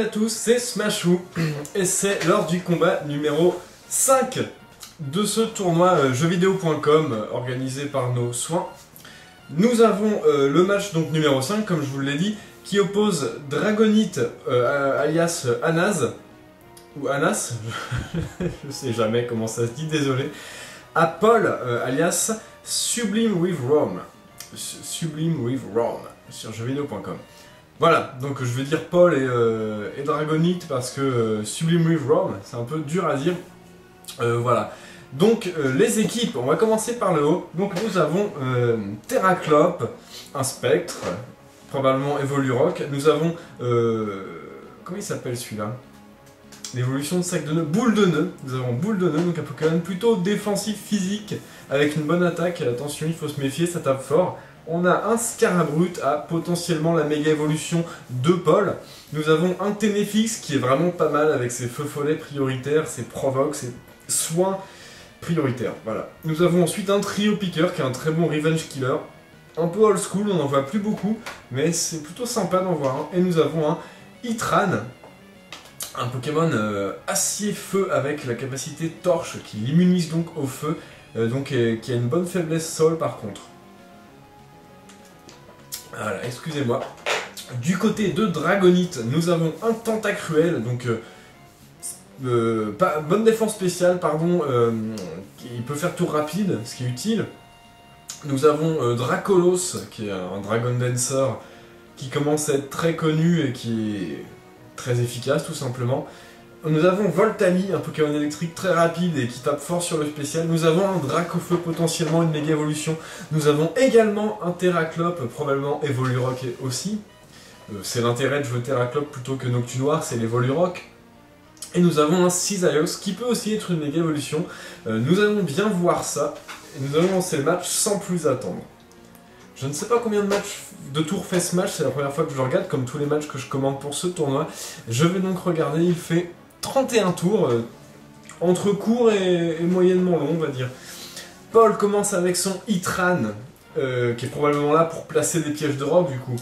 à tous, c'est Smashou et c'est l'heure du combat numéro 5 de ce tournoi jeuxvideo.com organisé par nos soins. Nous avons le match donc numéro 5, comme je vous l'ai dit, qui oppose Dragonite alias Anaz, ou Anas, je sais jamais comment ça se dit, désolé, à Paul alias Sublime with Rome. Sublime with Rome sur jeuxvideo.com. Voilà, donc je vais dire Paul et Dragonite parce que Sublime with Rome, c'est un peu dur à dire. Voilà. Donc les équipes, on va commencer par le haut. Donc nous avons Terraclope, un spectre, probablement Evolurock. Nous avons, comment il s'appelle celui-là? L'évolution de sac de nœuds, boule de nœud. Nous avons boule de nœud, donc un Pokémon plutôt défensif physique, avec une bonne attaque. Attention, il faut se méfier, ça tape fort. On a un Scarabrute à potentiellement la méga évolution de Paul. Nous avons un Ténéfix qui est vraiment pas mal avec ses feux follets prioritaires, ses provoques, ses soins prioritaires. Voilà. Nous avons ensuite un Trio Piqueur qui est un très bon Revenge Killer. Un peu old school, on n'en voit plus beaucoup, mais c'est plutôt sympa d'en voir un. Et nous avons un Itran, un Pokémon acier-feu avec la capacité torche qui l'immunise donc au feu, qui a une bonne faiblesse sol par contre. Voilà, excusez-moi. Du côté de Dragonite, nous avons un Tentacruel, donc bonne défense spéciale, pardon, il peut faire tour rapide, ce qui est utile. Nous avons Dracolos, qui est un Dragon Dancer, qui commence à être très connu et qui est très efficace tout simplement. Nous avons Voltami, un Pokémon électrique très rapide et qui tape fort sur le spécial. Nous avons un Dracofeu, potentiellement une méga évolution. Nous avons également un Terraclope, probablement Evolurock aussi. C'est l'intérêt de jouer Terraclope plutôt que Noctunoir, c'est l'Evolurock. Et nous avons un Cisaillux qui peut aussi être une méga évolution. Nous allons bien voir ça. Et nous allons lancer le match sans plus attendre. Je ne sais pas combien de tours fait ce match, c'est la première fois que je le regarde, comme tous les matchs que je commande pour ce tournoi. Je vais donc regarder, il fait 31 tours, entre court et moyennement long, on va dire. Paul commence avec son Itran, qui est probablement là pour placer des pièges de rock, du coup.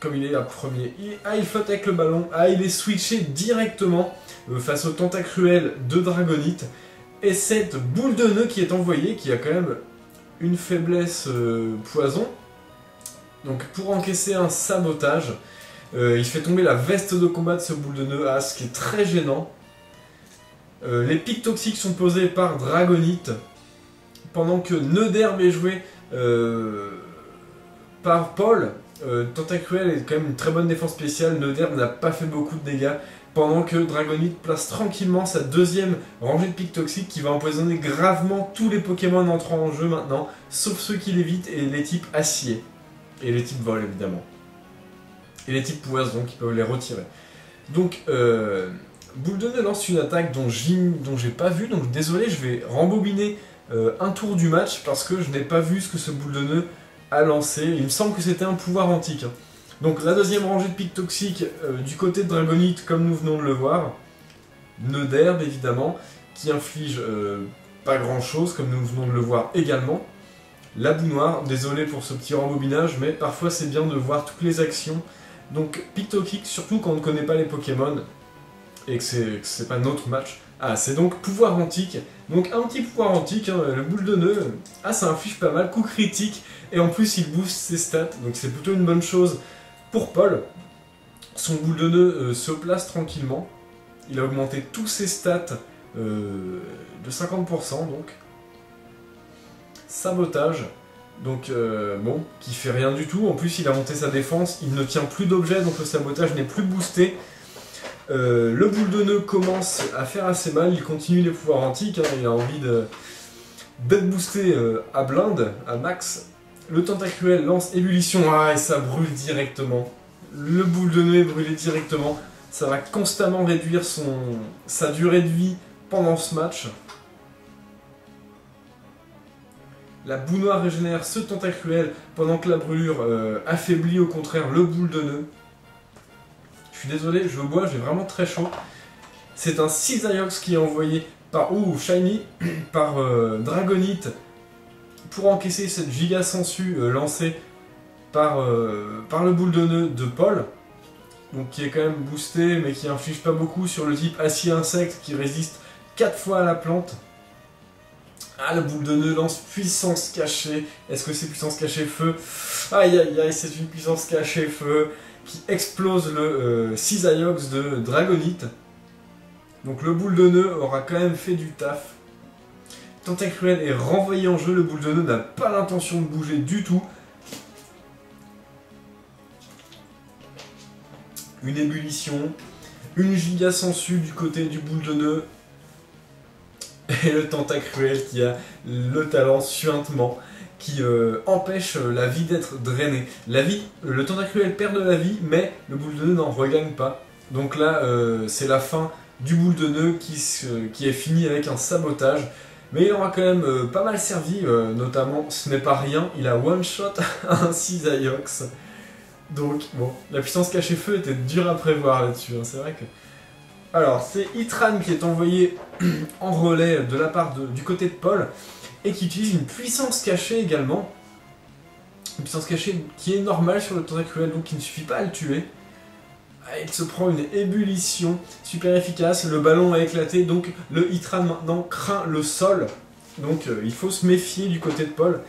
Comme il est là premier. Il flotte avec le ballon. Il est switché directement face au Tentacruel de Dragonite. Et cette boule de nœud qui est envoyée, qui a quand même une faiblesse poison. Donc pour encaisser un sabotage, il fait tomber la veste de combat de ce boule de nœud, ce qui est très gênant. Les pics toxiques sont posés par Dragonite, pendant que Nœud d'herbe est joué par Paul. Tentacruel est quand même une très bonne défense spéciale, Nœud d'herbe n'a pas fait beaucoup de dégâts, pendant que Dragonite place tranquillement sa deuxième rangée de pics toxiques qui va empoisonner gravement tous les Pokémon entrant en jeu maintenant, sauf ceux qui l'évitent et les types acier. Et les types vol évidemment. Et les types poison qui peuvent les retirer. Donc, Boule de Nœud lance une attaque dont j'ai pas vu, donc désolé, je vais rembobiner un tour du match parce que je n'ai pas vu ce que ce Boule de Nœud a lancé. Il me semble que c'était un pouvoir antique. Donc la deuxième rangée de pics toxiques du côté de Dragonite, comme nous venons de le voir. Nœud d'herbe évidemment, qui inflige pas grand chose, comme nous venons de le voir également. La boue noire, désolé pour ce petit rembobinage, mais parfois c'est bien de voir toutes les actions. Donc pic toxique, surtout quand on ne connaît pas les Pokémon, et que c'est pas notre match. C'est donc pouvoir antique. Donc un petit pouvoir antique, hein, le boule de nœud, ça inflige pas mal, coup critique, et en plus il booste ses stats, donc c'est plutôt une bonne chose pour Paul. Son boule de nœud se place tranquillement, il a augmenté tous ses stats de 50%, donc. Sabotage, donc bon, qui fait rien du tout, en plus il a monté sa défense, il ne tient plus d'objets, donc le sabotage n'est plus boosté. Le boule de nœud commence à faire assez mal, il continue les pouvoirs antiques, il a envie d'être boosté à blinde, à max. Le Tentacruel lance ébullition, et ça brûle directement. Le boule de nœud est brûlé directement, ça va constamment réduire sa durée de vie pendant ce match. La boue noire régénère ce Tentacruel pendant que la brûlure affaiblit au contraire le boule de nœud. Je suis désolé, je bois, j'ai vraiment très chaud. C'est un Cisaillux qui est envoyé par Shiny par Dragonite pour encaisser cette giga sangsue lancée par le boule de nœud de Paul. donc qui est quand même boosté, mais qui inflige pas beaucoup sur le type acide insecte, qui résiste 4 fois à la plante. Ah, le boule de nœud lance puissance cachée. Est-ce que c'est puissance cachée feu? Aïe aïe aïe, c'est une puissance cachée feu qui explose le Cisaiox de Dragonite. Donc le boule de nœud aura quand même fait du taf. Tentacruel est renvoyé en jeu, le boule de nœud n'a pas l'intention de bouger du tout. Une ébullition, une giga sensu du côté du boule de nœud. Et le Tentacruel qui a le talent suintement, qui empêche la vie d'être drainée. Le Tentacruel perd de la vie, mais le boule de nœud n'en regagne pas. Donc là, c'est la fin du boule de nœud qui est fini avec un sabotage. Mais il aura quand même pas mal servi, notamment, ce n'est pas rien, il a one-shot un Cisaiox. Donc, bon, la puissance cachée feu était dure à prévoir là-dessus, hein, c'est vrai que... Alors, c'est Itran qui est envoyé en relais de la part du côté de Paul, et qui utilise une puissance cachée également. Une puissance cachée qui est normale sur le Tentacruel, donc il ne suffit pas à le tuer. Il se prend une ébullition super efficace, le ballon a éclaté, donc le Itran maintenant craint le sol. Donc il faut se méfier du côté de Paul.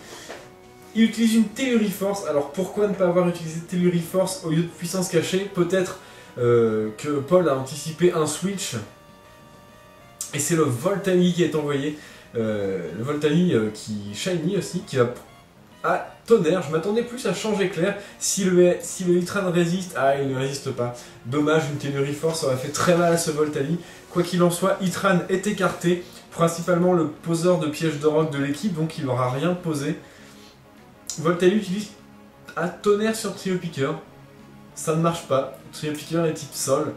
Il utilise une Telluriforce. Alors pourquoi ne pas avoir utilisé Telluriforce au lieu de puissance cachée? Peut-être que Paul a anticipé un switch. Et c'est le Voltali qui est envoyé. Le Voltali qui shiny aussi, qui va... Ah, tonnerre, je m'attendais plus à changer clair. Si le Itran résiste... Ah, il ne résiste pas. Dommage, une Telluriforce aurait fait très mal à ce Voltali. Quoi qu'il en soit, Itran est écarté. Principalement le poseur de pièges de rock de l'équipe, donc il n'aura rien posé. Voltali utilise un tonnerre sur Trio Piqueur. Ça ne marche pas. Trio Piqueur est type sol.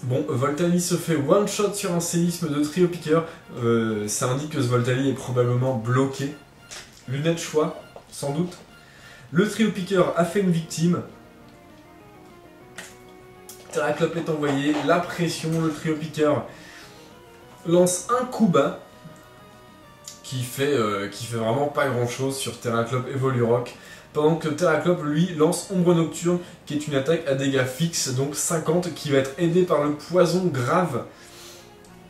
Bon, Voltali se fait one shot sur un séisme de Trio Piqueur. Ça indique que ce Voltali est probablement bloqué. Lunette choix, sans doute. Le Trio Piqueur a fait une victime. Terraclope est envoyé. La pression, le Trio Piqueur lance un coup bas. Qui fait vraiment pas grand chose sur Terraclope et Volurock, pendant que Terraclope lui lance Ombre Nocturne qui est une attaque à dégâts fixes, donc 50, qui va être aidé par le poison grave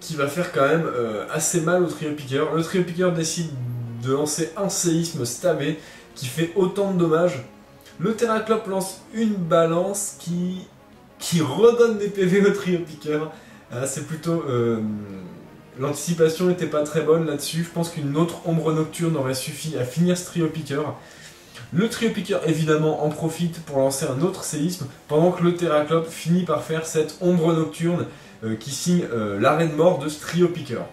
qui va faire quand même assez mal au Trio Piqueur. Le Trio Piqueur décide de lancer un séisme stabé qui fait autant de dommages. Le Terraclope lance une balance qui redonne des PV au Trio Piqueur. C'est plutôt... L'anticipation n'était pas très bonne là-dessus. Je pense qu'une autre Ombre Nocturne aurait suffi à finir ce Trio Piqueur. Le Trio Piqueur, évidemment, en profite pour lancer un autre séisme, pendant que le Terraclope finit par faire cette Ombre Nocturne qui signe l'arrêt de mort de ce Trio Piqueur.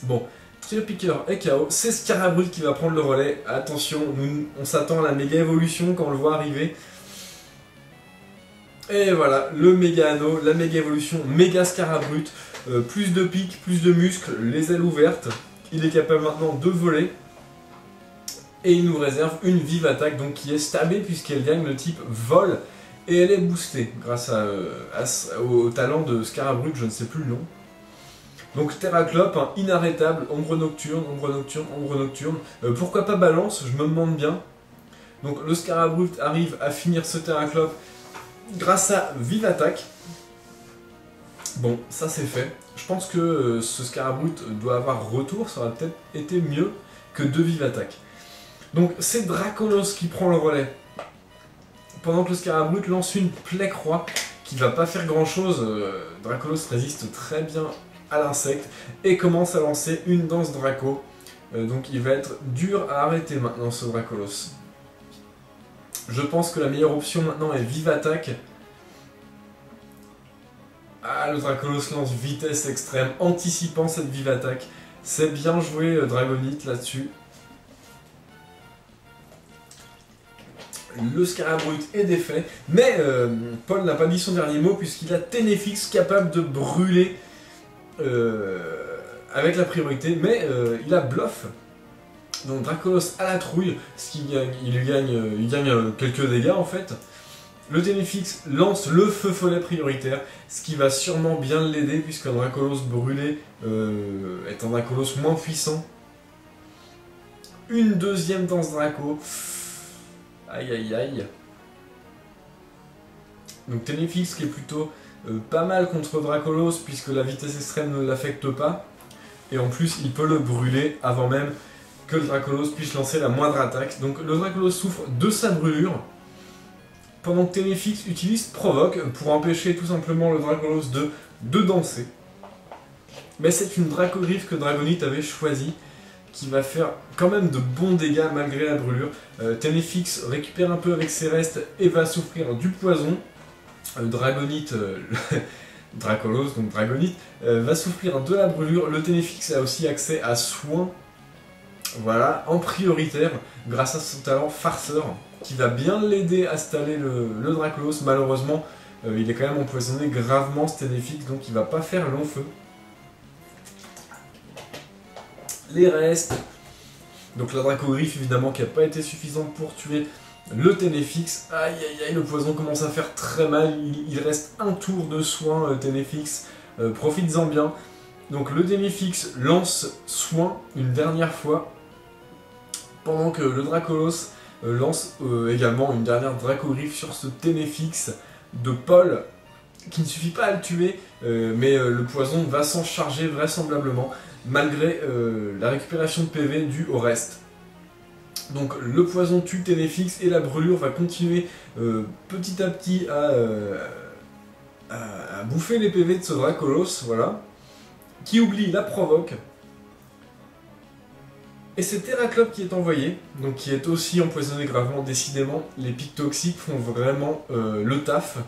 Bon, Trio Piqueur est KO. C'est Scarabrute qui va prendre le relais. Attention, on s'attend à la méga évolution quand on le voit arriver. Et voilà, le méga anneau, la méga évolution, méga Scarabrute. Plus de pics, plus de muscles, les ailes ouvertes. Il est capable maintenant de voler. Et il nous réserve une vive attaque donc qui est stabée puisqu'elle gagne le type vol. Et elle est boostée grâce au talent de Scarabrute, je ne sais plus le nom. Donc Terraclope, hein, inarrêtable, Ombre Nocturne, Ombre Nocturne, Ombre Nocturne. Pourquoi pas balance, je me demande bien. Donc le Scarabrute arrive à finir ce Terraclope grâce à vive attaque. Bon, ça c'est fait. Je pense que ce Scarabrute doit avoir retour, ça aurait peut-être été mieux que 2 vives attaques. Donc c'est Dracolos qui prend le relais. Pendant que le Scarabrute lance une plaie-croix qui va pas faire grand chose, Dracolos résiste très bien à l'insecte et commence à lancer une danse Draco. Donc il va être dur à arrêter maintenant ce Dracolos. Je pense que la meilleure option maintenant est vive attaque. Ah, le Dracolos lance vitesse extrême, anticipant cette vive attaque. C'est bien joué Dragonite là-dessus. Le Scarabrute est défait, mais Paul n'a pas dit son dernier mot puisqu'il a Ténéfix capable de brûler avec la priorité, mais il a Bluff. Donc Dracolos à la trouille, ce qui gagne, il gagne quelques dégâts en fait. Le Ténéfix lance le feu follet prioritaire, ce qui va sûrement bien l'aider puisqu'un Dracolos brûlé est un Dracolos moins puissant. Une deuxième danse Draco. Aïe aïe aïe. Donc Ténéfix qui est plutôt pas mal contre Dracolos puisque la vitesse extrême ne l'affecte pas. Et en plus il peut le brûler avant même que le Dracolos puisse lancer la moindre attaque. Donc le Dracolos souffre de sa brûlure. Pendant que Ténéfix utilise Provoque pour empêcher tout simplement le Dracolos de danser. Mais c'est une Dracogriffe que Dragonite avait choisie, qui va faire quand même de bons dégâts malgré la brûlure. Ténéfix récupère un peu avec ses restes et va souffrir du poison. Dragonite, Dracolos, donc Dragonite, va souffrir de la brûlure. Le Ténéfix a aussi accès à soins, voilà, en prioritaire, grâce à son talent farceur, qui va bien l'aider à staller le Dracolos. Malheureusement, il est quand même empoisonné gravement ce Ténéfix, donc il va pas faire long feu. Les restes, donc la Dracogriffe évidemment qui n'a pas été suffisante pour tuer le Ténéfix. Aïe aïe aïe, le poison commence à faire très mal, il reste un tour de soin Ténéfix, profites-en bien. Donc le Ténéfix lance soin une dernière fois, pendant que le Dracolos lance également une dernière Dracogriffe sur ce Ténéfix de Paul, qui ne suffit pas à le tuer, mais le poison va s'en charger vraisemblablement, malgré la récupération de PV due au reste. Donc le poison tue Ténéfix et la brûlure va continuer petit à petit à bouffer les PV de ce Dracolos, voilà, qui oublie la provoque. Et c'est Terraclope qui est envoyé, donc qui est aussi empoisonné gravement. Décidément, les pics toxiques font vraiment le taf.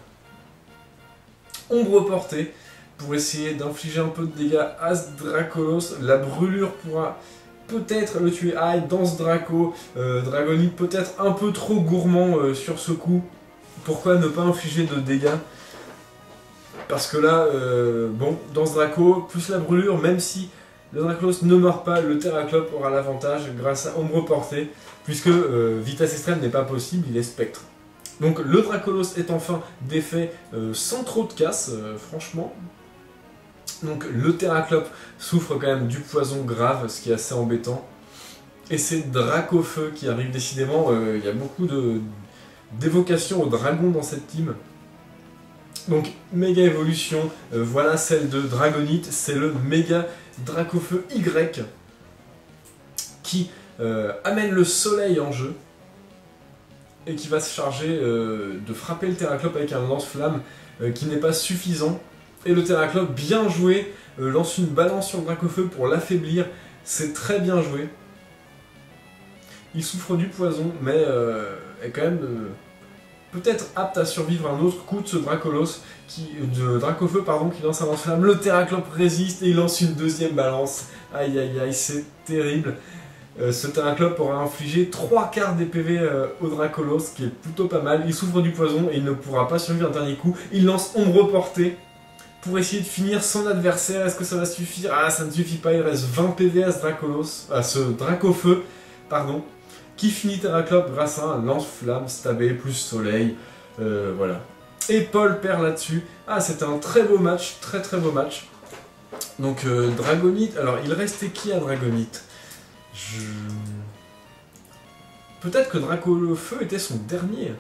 Ombre portée, pour essayer d'infliger un peu de dégâts à ce Dracolos. La brûlure pourra peut-être le tuer. Aïe, dans ce Draco, Dragonite peut-être un peu trop gourmand sur ce coup. Pourquoi ne pas infliger de dégâts? Parce que là, bon, dans ce Draco, plus la brûlure, même si le Dracolos ne meurt pas, le Terraclope aura l'avantage grâce à Ombre portée, puisque vitesse extrême n'est pas possible, il est spectre. Donc le Dracolos est enfin défait sans trop de casse, franchement. Donc le Terraclope souffre quand même du poison grave, ce qui est assez embêtant. Et c'est Dracofeu qui arrive décidément, il y a beaucoup d'évocations au dragon dans cette team. Donc méga évolution, voilà celle de Dragonite, c'est le méga Dracofeu Y qui amène le soleil en jeu et qui va se charger de frapper le Terraclope avec un lance-flamme qui n'est pas suffisant. Et le Terraclope, bien joué, lance une balance sur le Dracofeu pour l'affaiblir. C'est très bien joué. Il souffre du poison, mais est quand même peut-être apte à survivre un autre coup de ce Dracolos, de Dracofeu pardon, qui lance un lance-flamme. Le Terraclope résiste et il lance une deuxième balance. Aïe aïe aïe, c'est terrible. Ce Terraclope aura infligé 3/4 des PV au Dracolos, ce qui est plutôt pas mal. Il souffre du poison et il ne pourra pas survivre un dernier coup. Il lance Ombre portée pour essayer de finir son adversaire. Est-ce que ça va suffire? Ah, ça ne suffit pas, il reste 20 PV à ce Dracolos, à ce Dracofeu, pardon, qui finit Terraclope grâce à un lance-flamme stabé plus soleil, voilà. Et Paul perd là-dessus. Ah, c'était un très beau match, très très beau match. Donc Dragonite, alors il restait qui à Dragonite? Peut-être que Dracofeu était son dernier.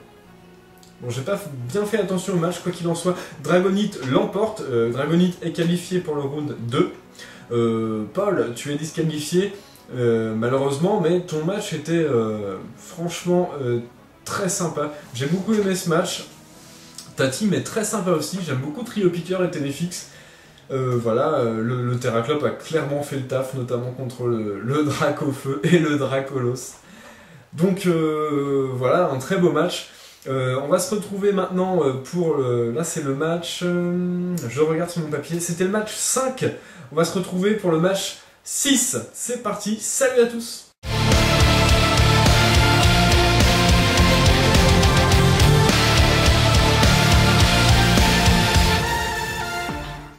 Bon, j'ai pas bien fait attention au match, quoi qu'il en soit. Dragonite l'emporte, Dragonite est qualifié pour le round 2. Paul, tu es disqualifié, malheureusement, mais ton match était franchement très sympa. J'ai beaucoup aimé ce match. Ta team est très sympa aussi, j'aime beaucoup Trio Piqueur et Ténéfix. Voilà, le Terraclope a clairement fait le taf, notamment contre le Dracofeu et le Dracolos. Donc voilà, un très beau match. On va se retrouver maintenant pour... là c'est le match... je regarde sur mon papier, c'était le match 5. On va se retrouver pour le match 6. C'est parti, salut à tous!